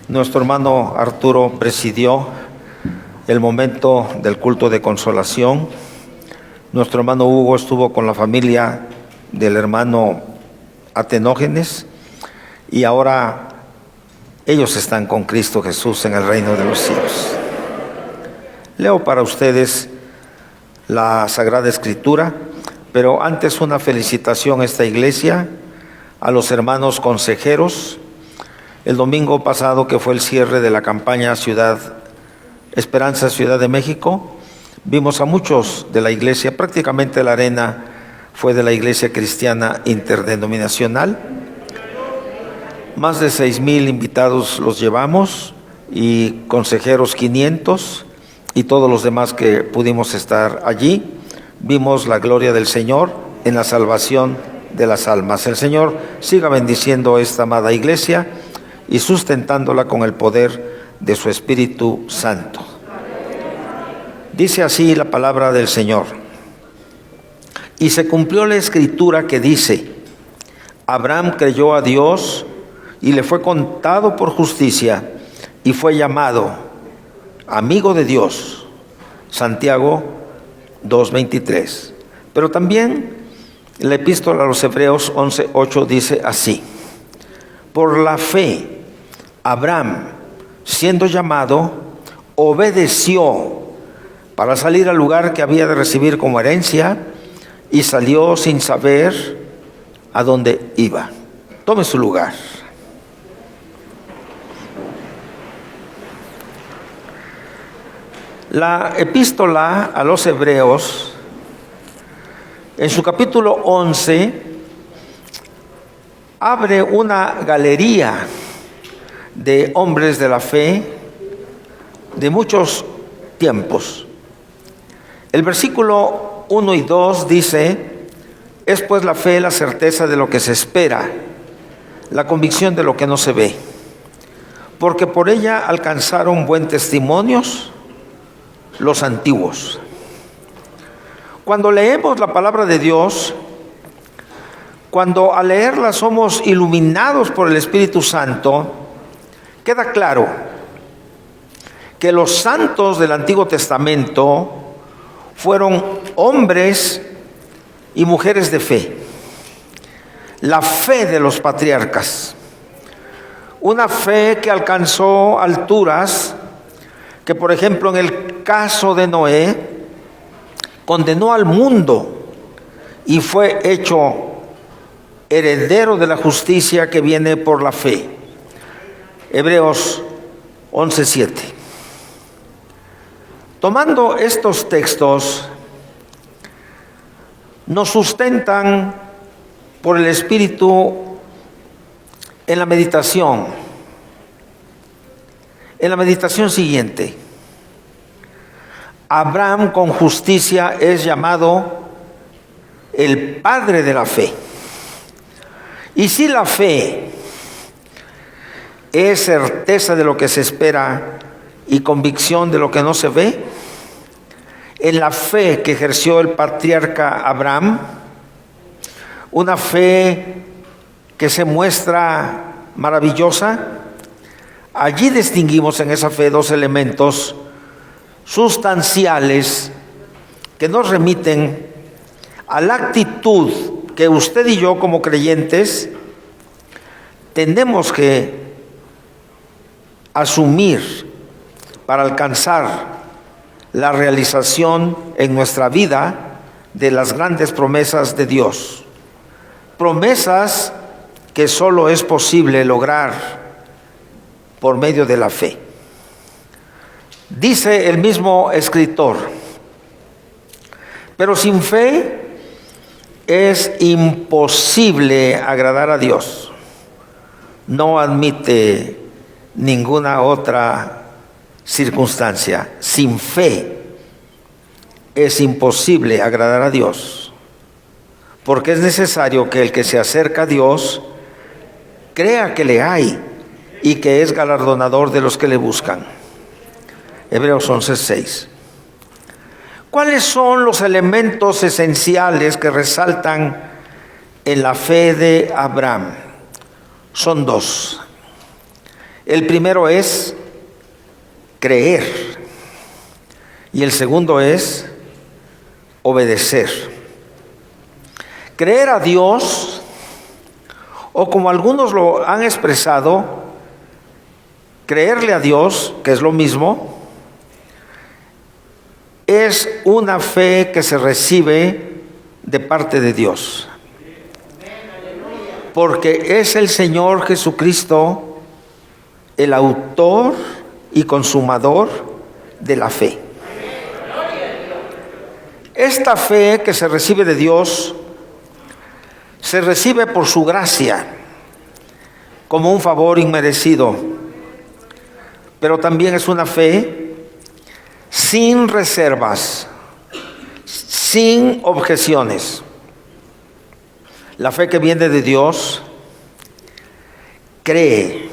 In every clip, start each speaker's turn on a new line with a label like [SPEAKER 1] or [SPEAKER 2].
[SPEAKER 1] Nuestro hermano Arturo presidió el momento del culto de consolación. Nuestro hermano Hugo estuvo con la familia del hermano Atenógenes y ahora ellos están con Cristo Jesús en el reino de los cielos. Leo para ustedes la Sagrada Escritura, pero antes una felicitación a esta iglesia, a los hermanos consejeros. El domingo pasado, que fue el cierre de la campaña Esperanza Ciudad de México, vimos a muchos de la iglesia, prácticamente la arena fue de la Iglesia Cristiana Interdenominacional. Más de 6,000 invitados los llevamos y consejeros 500 y todos los demás que pudimos estar allí. Vimos la gloria del Señor en la salvación de las almas. El Señor siga bendiciendo esta amada iglesia y sustentándola con el poder de su Espíritu Santo. Dice así la palabra del Señor: y se cumplió la escritura que dice: Abraham creyó a Dios y le fue contado por justicia y fue llamado amigo de Dios. Santiago 2:23. Pero también la epístola a los Hebreos 11:8 dice así: por la fe Abraham, siendo llamado, obedeció para salir al lugar que había de recibir como herencia, y salió sin saber a dónde iba. Tome su lugar. La epístola a los Hebreos, en su capítulo 11, abre una galería de hombres de la fe de muchos tiempos. El versículo 1 y 2 dice: es pues la fe la certeza de lo que se espera, la convicción de lo que no se ve, porque por ella alcanzaron buen testimonios los antiguos. Cuando leemos la palabra de Dios, cuando al leerla somos iluminados por el Espíritu Santo, queda claro que los santos del Antiguo Testamento fueron hombres y mujeres de fe. La fe de los patriarcas, una fe que alcanzó alturas que, por ejemplo, en el caso de Noé, condenó al mundo y fue hecho heredero de la justicia que viene por la fe. Hebreos 11:7. Tomando estos textos, nos sustentan por el Espíritu en la meditación. En la meditación siguiente: Abraham con justicia es llamado el padre de la fe. Y si la fe es certeza de lo que se espera y convicción de lo que no se ve, en la fe que ejerció el patriarca Abraham, una fe que se muestra maravillosa, allí distinguimos en esa fe dos elementos sustanciales que nos remiten a la actitud que usted y yo como creyentes tenemos que asumir para alcanzar la realización en nuestra vida de las grandes promesas de Dios. Promesas que solo es posible lograr por medio de la fe. Dice el mismo escritor: pero sin fe es imposible agradar a Dios. No admite ninguna otra circunstancia. Sin fe es imposible agradar a Dios, porque es necesario que el que se acerca a Dios crea que le hay y que es galardonador de los que le buscan. Hebreos 11:6. ¿Cuáles son los elementos esenciales que resaltan en la fe de Abraham? Son dos. El primero es creer y el segundo es obedecer. Creer a Dios, o como algunos lo han expresado, creerle a Dios, que es lo mismo, es una fe que se recibe de parte de Dios. Porque es el Señor Jesucristo el autor y consumador de la fe. Esta fe que se recibe de Dios se recibe por su gracia como un favor inmerecido, pero también es una fe sin reservas, sin objeciones. La fe que viene de Dios cree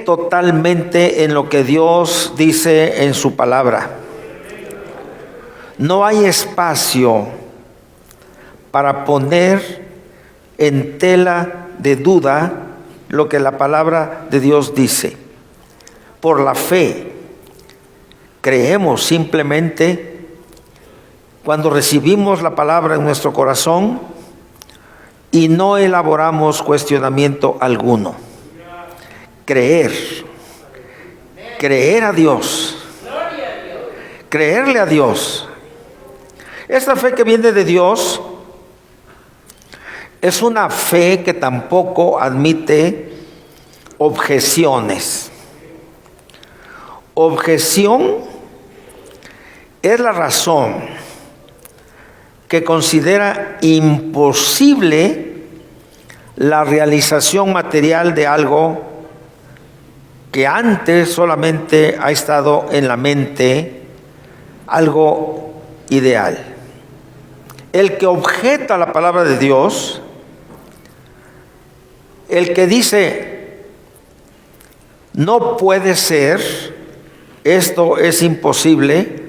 [SPEAKER 1] totalmente en lo que Dios dice en su palabra. No hay espacio para poner en tela de duda lo que la palabra de Dios dice. Por la fe creemos simplemente cuando recibimos la palabra en nuestro corazón y no elaboramos cuestionamiento alguno. Creer a Dios, creerle a Dios. Esta fe que viene de Dios es una fe que tampoco admite objeciones. Objeción es la razón que considera imposible la realización material de algo que antes solamente ha estado en la mente, algo ideal. El que objeta la palabra de Dios, el que dice, no puede ser, esto es imposible,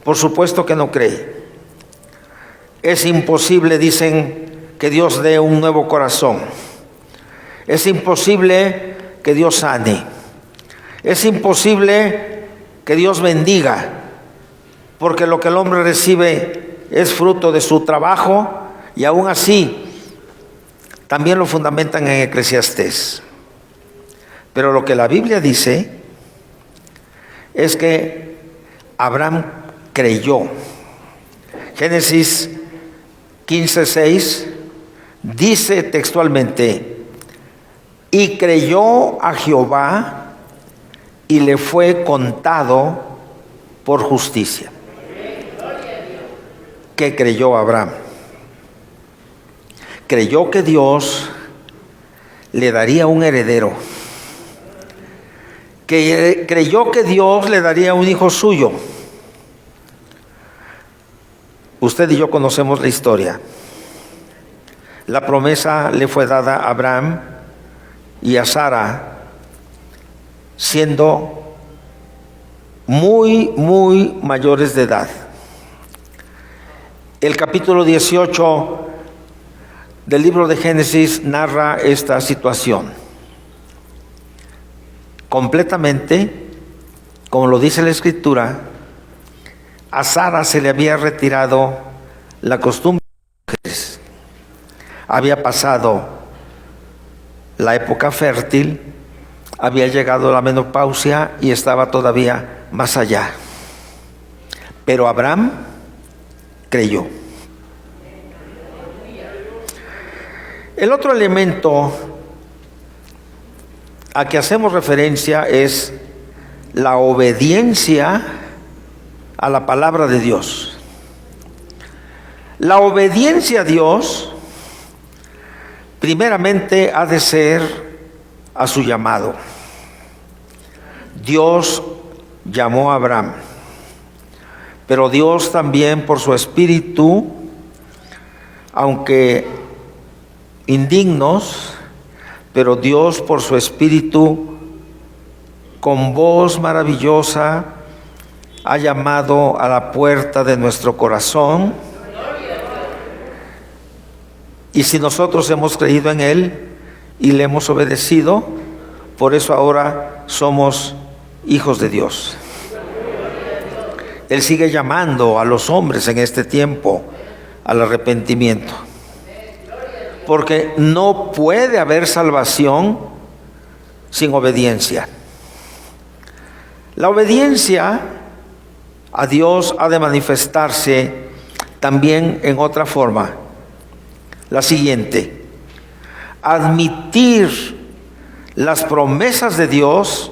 [SPEAKER 1] por supuesto que no cree. Es imposible, dicen, que Dios dé un nuevo corazón. Es imposible que Dios sane. Es imposible que Dios bendiga, porque lo que el hombre recibe es fruto de su trabajo, y aún así también lo fundamentan en Eclesiastés. Pero lo que la Biblia dice es que Abraham creyó. Génesis 15:6 dice textualmente: y creyó a Jehová y le fue contado por justicia. ¿Qué creyó Abraham? Creyó que Dios le daría un heredero. Que creyó que Dios le daría un hijo suyo. Usted y yo conocemos la historia. La promesa le fue dada a Abraham y a Sara siendo muy mayores de edad. El capítulo 18 del libro de Génesis narra esta situación. Completamente, como lo dice la Escritura, a Sara se le había retirado la costumbre de las mujeres. Había pasado la época fértil, había llegado la menopausia y estaba todavía más allá. Pero Abraham creyó. El otro elemento a que hacemos referencia es la obediencia a la palabra de Dios. La obediencia a Dios primeramente ha de ser a su llamado. Dios llamó a Abraham, pero Dios también por su espíritu, aunque indignos, pero Dios por su espíritu con voz maravillosa ha llamado a la puerta de nuestro corazón. Y si nosotros hemos creído en Él y le hemos obedecido, Por eso ahora somos hijos de Dios. Él sigue llamando a los hombres en este tiempo al arrepentimiento. Porque no puede haber salvación sin obediencia. La obediencia a Dios ha de manifestarse también en otra forma. La siguiente: admitir las promesas de Dios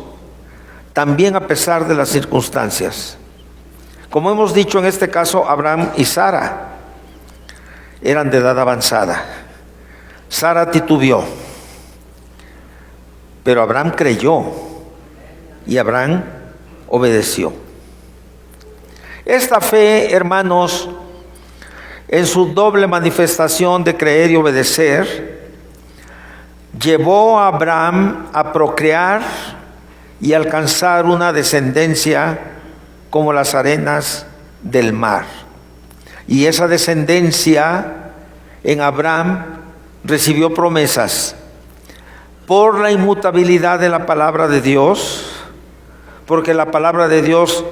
[SPEAKER 1] también a pesar de las circunstancias. Como hemos dicho en este caso, Abraham y Sara eran de edad avanzada. Sara titubeó, pero Abraham creyó y Abraham obedeció. Esta fe, hermanos, en su doble manifestación de creer y obedecer, llevó a Abraham a procrear y alcanzar una descendencia como las arenas del mar. Y esa descendencia en Abraham recibió promesas por la inmutabilidad de la palabra de Dios, porque la palabra de Dios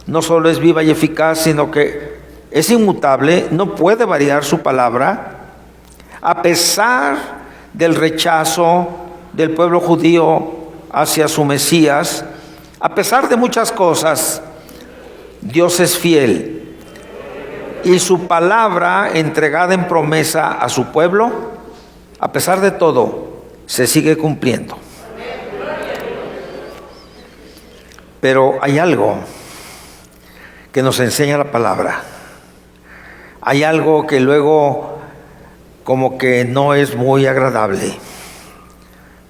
[SPEAKER 1] no solo es viva y eficaz, sino que es inmutable, no puede variar su palabra, a pesar del rechazo del pueblo judío hacia su Mesías. A pesar de muchas cosas, Dios es fiel y su palabra entregada en promesa a su pueblo, a pesar de todo, se sigue cumpliendo. Pero hay algo que nos enseña la palabra. Hay algo que luego como que no es muy agradable,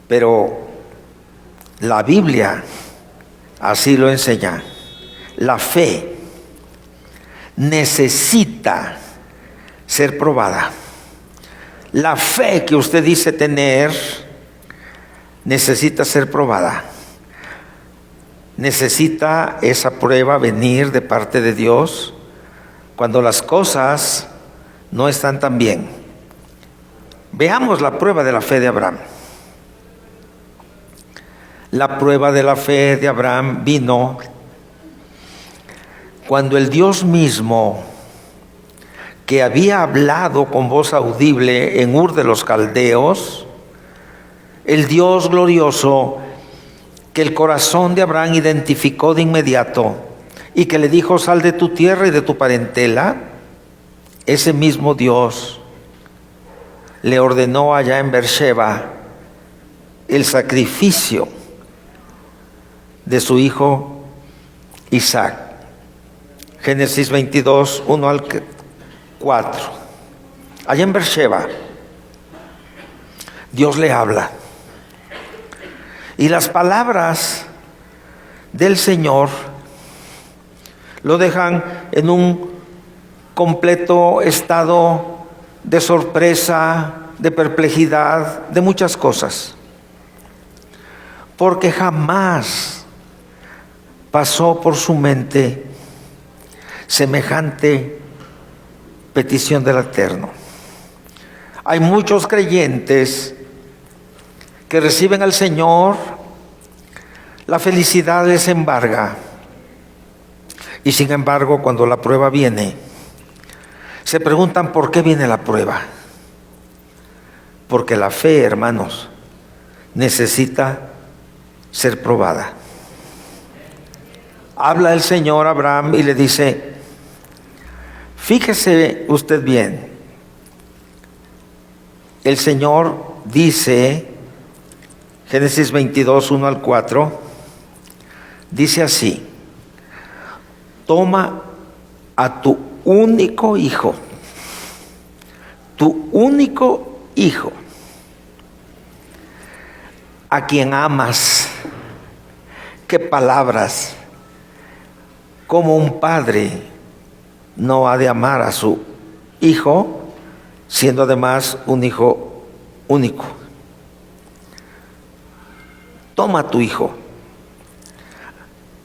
[SPEAKER 1] pero la Biblia así lo enseña. La fe necesita ser probada. La fe que usted dice tener necesita ser probada. Necesita esa prueba venir de parte de Dios cuando las cosas no están tan bien. Veamos la prueba de la fe de Abraham. La prueba de la fe de Abraham vino cuando el Dios mismo, que había hablado con voz audible en Ur de los Caldeos, el Dios glorioso que el corazón de Abraham identificó de inmediato y que le dijo: sal de tu tierra y de tu parentela, ese mismo Dios le ordenó allá en Beersheba el sacrificio de su hijo Isaac. Génesis 22, 1 al 4. Allá en Beersheba, Dios le habla. Y las palabras del Señor lo dejan en un completo estado de sorpresa, de perplejidad, de muchas cosas. Porque jamás pasó por su mente semejante petición del Eterno. Hay muchos creyentes que reciben al Señor, la felicidad les embarga, y sin embargo cuando la prueba viene, se preguntan por qué viene la prueba. Porque la fe, hermanos, necesita ser probada. Habla el Señor a Abraham y le dice: fíjese usted bien, el Señor dice, Génesis 22, 1 al 4, dice así: toma a tu único hijo, a quien amas. Qué palabras. Como un padre no ha de amar a su hijo, siendo además un hijo único. Toma a tu hijo,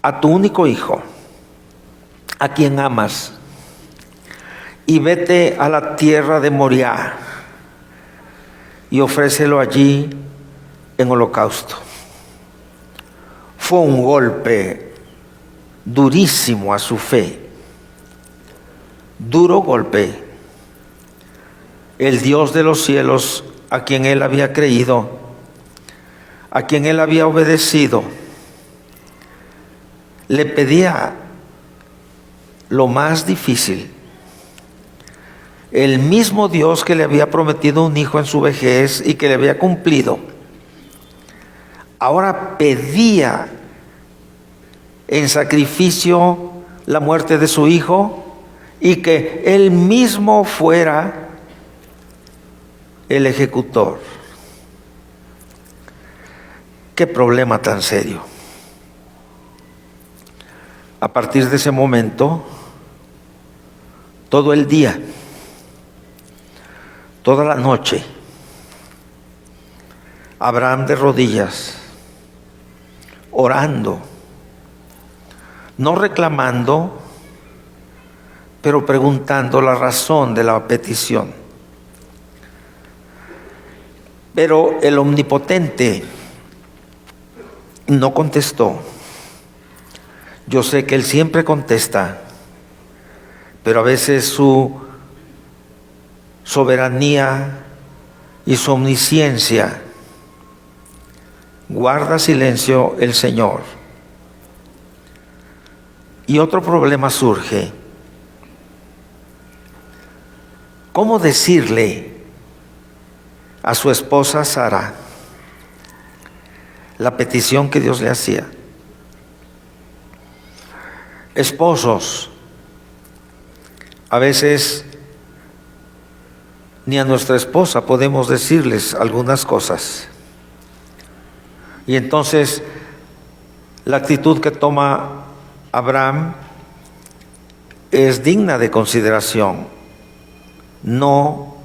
[SPEAKER 1] a tu único hijo, a quien amas, y vete a la tierra de Moriah y ofrécelo allí en holocausto. fue un golpe durísimo a su fe. Duro golpe. El Dios de los cielos, a quien él había creído, a quien él había obedecido, le pedía lo más difícil. El mismo Dios que le había prometido un hijo en su vejez y que le había cumplido, ahora pedía en sacrificio la muerte de su hijo y que él mismo fuera el ejecutor. Qué problema tan serio. A partir de ese momento, todo el día, toda la noche, Abraham de rodillas, orando, no reclamando, pero preguntando la razón de la petición. Pero el Omnipotente no contestó. Yo sé que Él siempre contesta, pero a veces su soberanía y su omnisciencia guarda silencio el Señor. Y otro problema surge. ¿Cómo decirle a su esposa Sara la petición que Dios le hacía? Esposos, a veces ni a nuestra esposa podemos decirles algunas cosas. Y entonces la actitud que toma Abraham es digna de consideración. No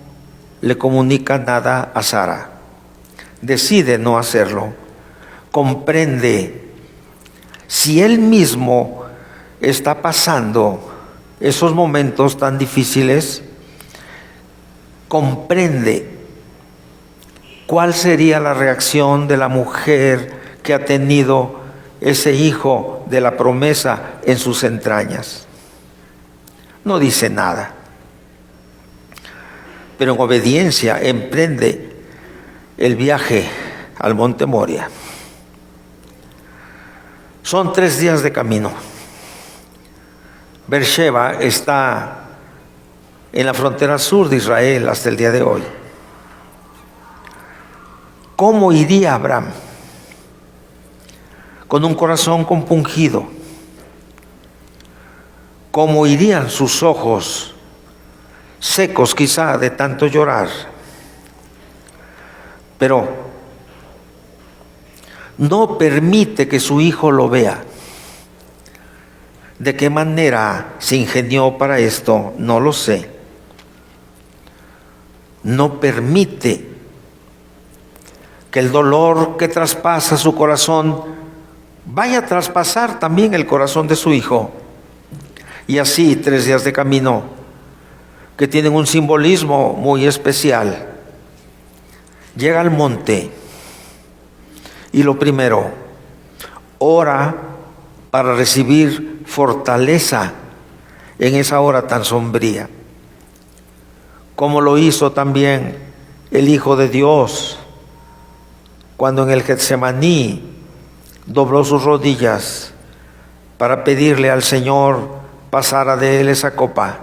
[SPEAKER 1] le comunica nada a Sara. Decide no hacerlo. Comprende. Si él mismo está pasando esos momentos tan difíciles, comprende cuál sería la reacción de la mujer que ha tenido ese hijo de la promesa en sus entrañas. No dice nada, pero en obediencia emprende el viaje al monte Moria. Son 3 días de camino. Beersheba está en la frontera sur de Israel hasta el día de hoy. ¿Cómo iría Abraham? Con un corazón compungido. ¿Cómo irían sus ojos secos quizá de tanto llorar? Pero no permite que su hijo lo vea. ¿De qué manera se ingenió para esto? No lo sé. No permite que el dolor que traspasa su corazón vaya a traspasar también el corazón de su hijo. Y así 3 días de camino que tienen un simbolismo muy especial. Llega al monte y lo primero, ora para recibir fortaleza en esa hora tan sombría, como lo hizo también el Hijo de Dios cuando en el Getsemaní dobló sus rodillas para pedirle al Señor pasara de él esa copa,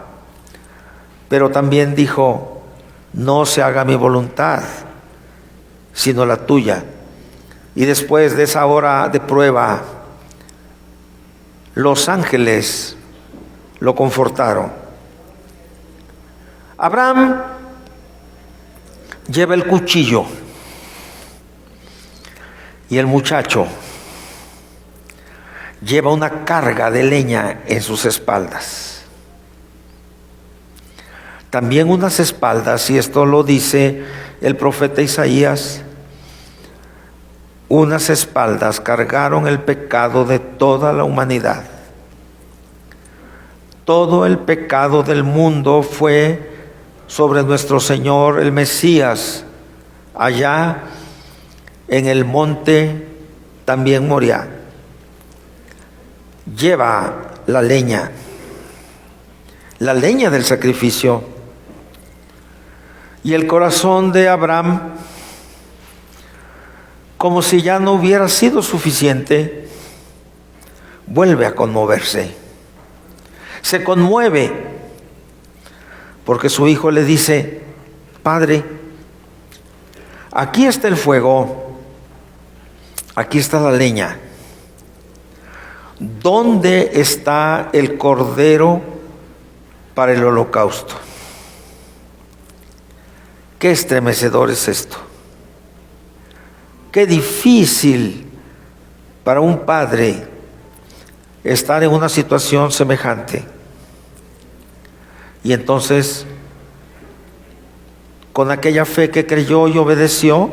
[SPEAKER 1] pero también dijo: no se haga mi voluntad sino la tuya. Y después de esa hora de prueba, los ángeles lo confortaron. Abraham lleva el cuchillo y el muchacho lleva una carga de leña en sus espaldas. También unas espaldas, y esto lo dice el profeta Isaías, unas espaldas cargaron el pecado de toda la humanidad. Todo el pecado del mundo fue sobre nuestro Señor el Mesías, allá en el monte también Moriah. lleva la leña del sacrificio, y el corazón de Abraham, como si ya no hubiera sido suficiente, vuelve a conmoverse. Se conmueve porque su hijo le dice: Padre, aquí está el fuego, aquí está la leña. ¿Dónde está el cordero para el holocausto? Qué estremecedor es esto. Qué difícil para un padre estar en una situación semejante. Y entonces, con aquella fe que creyó y obedeció,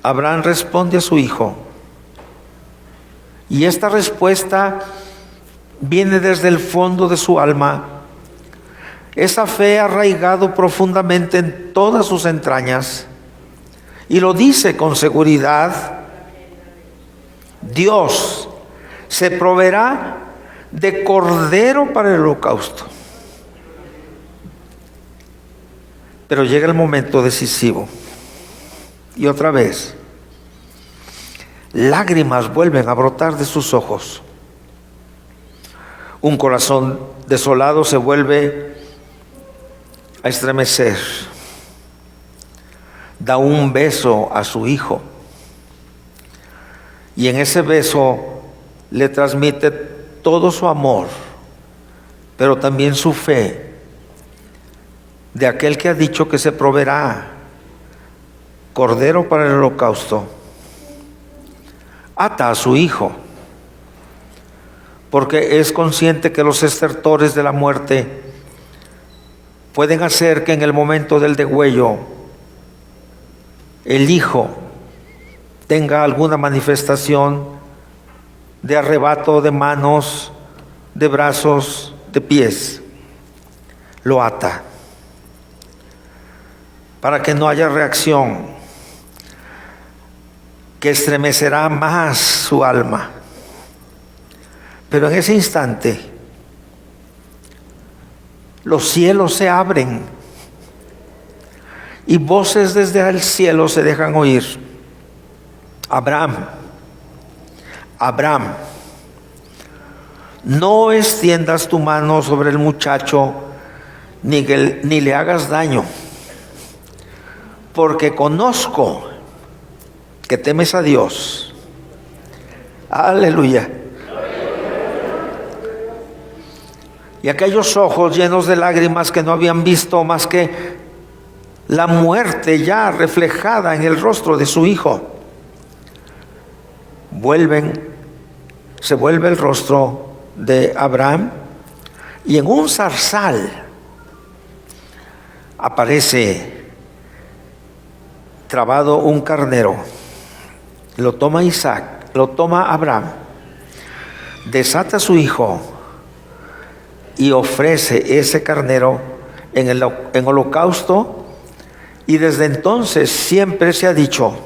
[SPEAKER 1] Abraham responde a su hijo. Y esta respuesta viene desde el fondo de su alma. Esa fe ha arraigado profundamente en todas sus entrañas, y lo dice con seguridad: Dios se proveerá de cordero para el holocausto. Pero llega el momento decisivo, y otra vez lágrimas vuelven a brotar de sus ojos. Un corazón desolado se vuelve a estremecer. Da un beso a su hijo, y en ese beso le transmite todo su amor, pero también su fe de aquel que ha dicho que se proveerá cordero para el holocausto. Ata a su hijo, porque es consciente que los estertores de la muerte pueden hacer que en el momento del degüello el hijo tenga alguna manifestación de arrebato de manos, de brazos, de pies. Lo ata para que no haya reacción que estremecerá más su alma. Pero en ese instante los cielos se abren y voces desde el cielo se dejan oír: Abraham, Abraham, no extiendas tu mano sobre el muchacho, ni le hagas daño, porque conozco que temes a Dios. Aleluya. Y aquellos ojos llenos de lágrimas que no habían visto más que la muerte ya reflejada en el rostro de su hijo, se vuelve el rostro de Abraham, y en un zarzal aparece trabado un carnero. Lo toma Isaac, lo toma Abraham, desata a su hijo y ofrece ese carnero en holocausto. Y desde entonces siempre se ha dicho: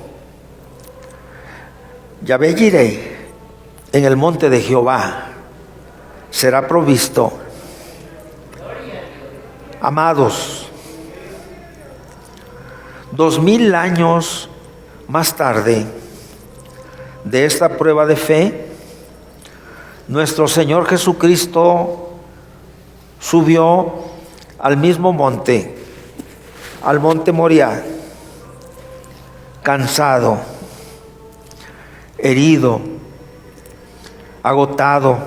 [SPEAKER 1] Yahvé Jireh, en el monte de Jehová será provisto. Amados, 2000 años más tarde de esta prueba de fe, nuestro Señor Jesucristo subió al mismo monte, al monte Moriah, cansado, herido, agotado.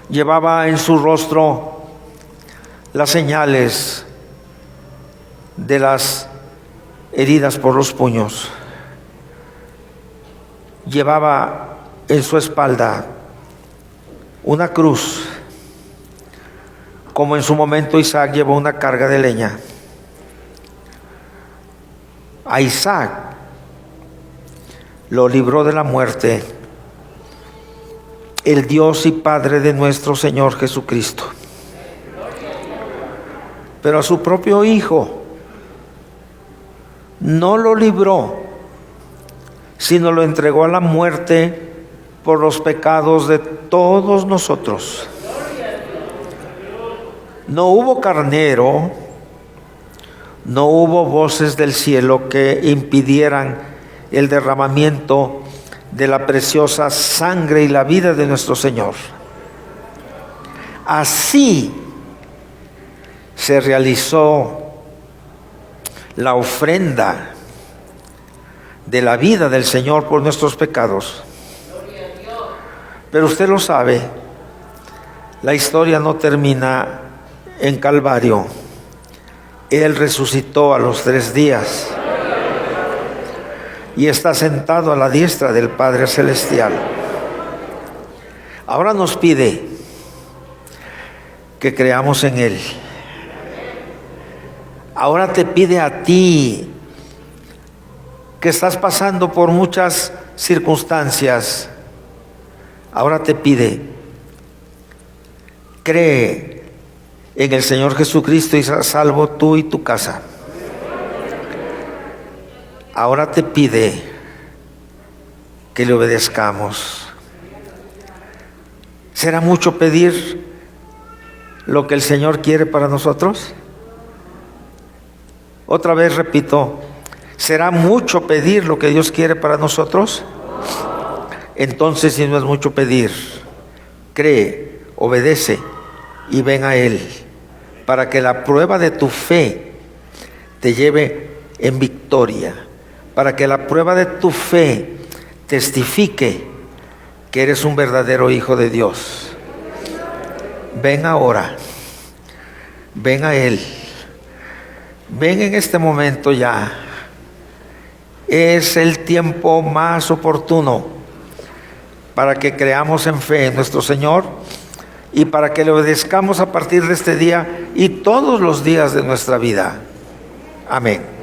[SPEAKER 1] Llevaba en su rostro las señales de las heridas por los puños. Llevaba en su espalda una cruz, como en su momento Isaac llevó una carga de leña. A Isaac lo libró de la muerte el Dios y Padre de nuestro Señor Jesucristo. Pero a su propio hijo no lo libró, sino lo entregó a la muerte por los pecados de todos nosotros. No hubo carnero, no hubo voces del cielo que impidieran el derramamiento de la preciosa sangre y la vida de nuestro Señor. Así se realizó la ofrenda de la vida del Señor por nuestros pecados. Pero usted lo sabe, la historia no termina en Calvario. Él resucitó a los 3 días y está sentado a la diestra del Padre Celestial. Ahora nos pide que creamos en Él. Ahora te pide a ti, que estás pasando por muchas circunstancias, ahora te pide, cree en el Señor Jesucristo y serás salvo tú y tu casa. Ahora te pide que le obedezcamos. ¿Será mucho pedir lo que el Señor quiere para nosotros? Otra vez repito, ¿será mucho pedir lo que Dios quiere para nosotros? Entonces, si no es mucho pedir, cree, obedece y ven a Él, para que la prueba de tu fe te lleve en victoria, para que la prueba de tu fe testifique que eres un verdadero hijo de Dios. Ven ahora, ven a Él, ven en este momento ya. Es el tiempo más oportuno para que creamos en fe en nuestro Señor y para que le obedezcamos a partir de este día y todos los días de nuestra vida. Amén.